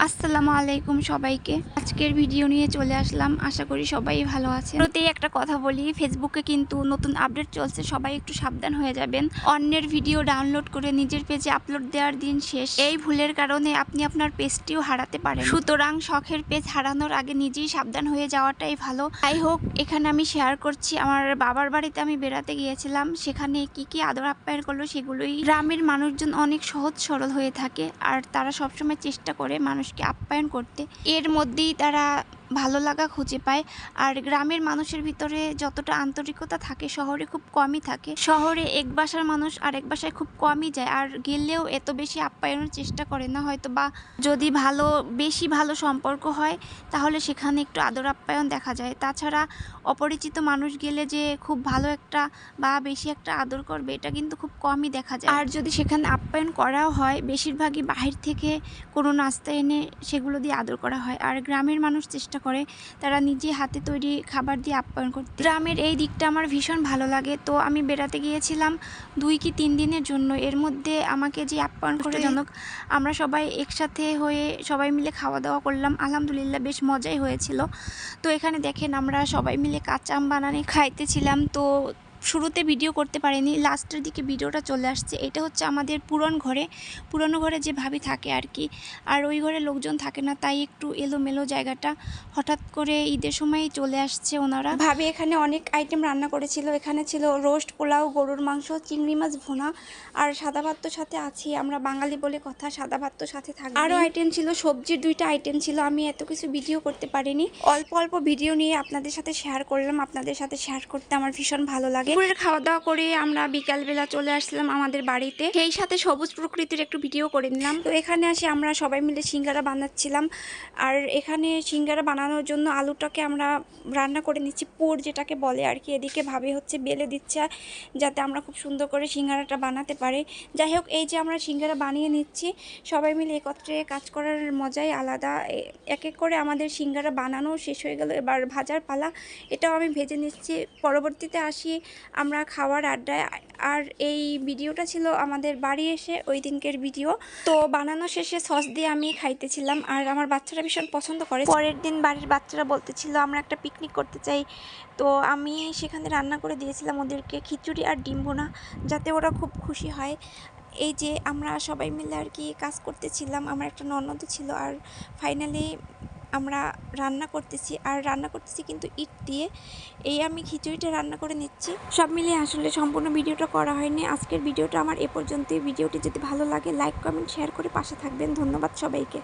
আসসালামু আলাইকুম সবাইকে। আজকের ভিডিও নিয়ে চলে আসলাম। আশা করি সবাই ভালো আছেন। শুরুতেই একটা কথা বলি, ফেসবুকে কিন্তু নতুন আপডেট চলছে, সবাই একটু সাবধান হয়ে যাবেন। অন্যের ভিডিও ডাউনলোড করে নিজের পেজে আপলোড দেওয়ার দিন শেষ। এই ভুলের কারণে আপনি আপনার পেজটিও হারাতে পারেন। সুতরাং শখের পেজ হারানোর আগে নিজেই সাবধান হয়ে যাওয়াটাই ভালো। যাই হোক, এখানে আমি শেয়ার করছি আমার বাবার বাড়িতে আমি বেড়াতে গিয়েছিলাম। সেখানে কি কি আদর আপ্যায়ন করলো সেগুলোই। গ্রামের মানুষজন অনেক সহজ সরল হয়ে থাকে আর তারা সবসময় চেষ্টা করে মানুষকে আপ্যায়ন করতে। এর মধ্যেই তারা ভালো লাগা খুঁজে পায়। আর গ্রামের মানুষের ভিতরে যতটা আন্তরিকতা থাকে শহরে খুব কমই থাকে। শহরে এক বাসার মানুষ আর এক বাসায় খুব কমই যায়, আর গেলেও এত বেশি আপ্যায়নের চেষ্টা করে না। হয়তো বা যদি বেশি ভালো সম্পর্ক হয় তাহলে সেখানে একটু আদর আপ্যায়ন দেখা যায়। তাছাড়া অপরিচিত মানুষ গেলে যে খুব ভালো একটা বা বেশি একটা আদর করবে এটা কিন্তু খুব কমই দেখা যায়। আর যদি সেখানে আপ্যায়ন করাও হয় বেশিরভাগই বাহির থেকে কোনো নাস্তা এনে সেগুলো দিয়ে আদর করা হয়। আর গ্রামের মানুষ চেষ্টা করে তারা নিজে হাতে তৈরি খাবার দিয়ে আপ্যায়ন করতে। গ্রামের এই দিকটা আমার ভীষণ ভালো লাগে। তো আমি বেড়াতে গিয়েছিলাম 2 কি 3 দিনের জন্য। এর মধ্যে আমাকে যে আপ্যায়ন করে জনক, আমরা সবাই একসাথে হয়ে সবাই মিলে খাওয়া দাওয়া করলাম। আলহামদুলিল্লাহ বেশ মজাই হয়েছিল। তো এখানে দেখেন আমরা সবাই মিলে কাঁচা আম বানানে খাইতেছিলাম। তো শুরুতে ভিডিও করতে পারিনি, লাস্টের দিকে ভিডিওটা চলে আসছে। এটা হচ্ছে আমাদের পুরনো ঘরে যে ভাবি থাকে আর কি। আর ওই ঘরে লোকজন থাকে না, তাই একটু এলোমেলো জায়গাটা। হঠাৎ করে ঈদের সময়ই চলে আসছে ওনারা। ভাবি এখানে অনেক আইটেম রান্না করেছিল। এখানে ছিল রোস্ট, পোলাও, গরুর মাংস, চিংড়ি মাছ ভুনা আর সাদা ভাত তো সাথে আছি। আমরা বাঙালি বলে কথা, সাদা ভাত তো সাথে থাকবে। আরও আইটেম ছিল, সবজির 2টা আইটেম ছিল। আমি এত কিছু ভিডিও করতে পারিনি, অল্প অল্প ভিডিও নিয়ে আপনাদের সাথে শেয়ার করলাম। আপনাদের সাথে শেয়ার করতে আমার ভীষণ ভালো লাগে। দুপুরের খাওয়া দাওয়া করে আমরা বিকালবেলা চলে আসলাম আমাদের বাড়িতে, সেই সাথে সবুজ প্রকৃতির একটু ভিডিও করে নিলাম। তো এখানে আসি আমরা সবাই মিলে সিঙ্গারা বানাচ্ছিলাম। আর এখানে সিঙ্গারা বানানোর জন্য আলুটাকে আমরা রান্না করে নিচ্ছি, পুর যেটাকে বলে আর কি। এদিকে ভাবে হচ্ছে বেলে দিচ্ছে যাতে আমরা খুব সুন্দর করে সিঙ্গারাটা বানাতে পারি। যাই হোক, এই যে আমরা সিঙ্গারা বানিয়ে নিচ্ছি, সবাই মিলে একত্রে কাজ করার মজাই আলাদা। এক এক করে আমাদের সিঙ্গারা বানানো শেষ হয়ে গেল, এবার ভাজার পালা। এটাও আমি ভেজে নিচ্ছি। পরবর্তীতে আসি আমরা খাওয়ার আড্ডায়। আর এই ভিডিওটা ছিল আমাদের বাড়ি এসে ওই দিনকের ভিডিও। তো বানানো শেষে সস দিয়ে আমি খাইতেছিলাম, আর আমার বাচ্চারা ভীষণ পছন্দ করে। পরের দিন বাড়ির বাচ্চারা বলতেছিল আমরা একটা পিকনিক করতে চাই। তো আমি সেখানে রান্না করে দিয়েছিলাম ওদেরকে খিচুড়ি আর ডিম ভুনা, যাতে ওরা খুব খুশি হয়। এই যে আমরা সবাই মিলে আর কি কাজ করতেছিলাম, আমার একটা ননদ ছিল। আর ফাইনালি আমরা রান্না করতেছি কিন্তু ইট দিয়ে। এই আমি খিচুড়িটা রান্না করে নিচ্ছি। সব মিলিয়ে আসলে সম্পূর্ণ ভিডিওটা করা হয়নি। আজকের ভিডিওটা আমার এ পর্যন্তই। ভিডিওটি যদি ভালো লাগে লাইক, কমেন্ট, শেয়ার করে পাশে থাকবেন। ধন্যবাদ সবাইকে।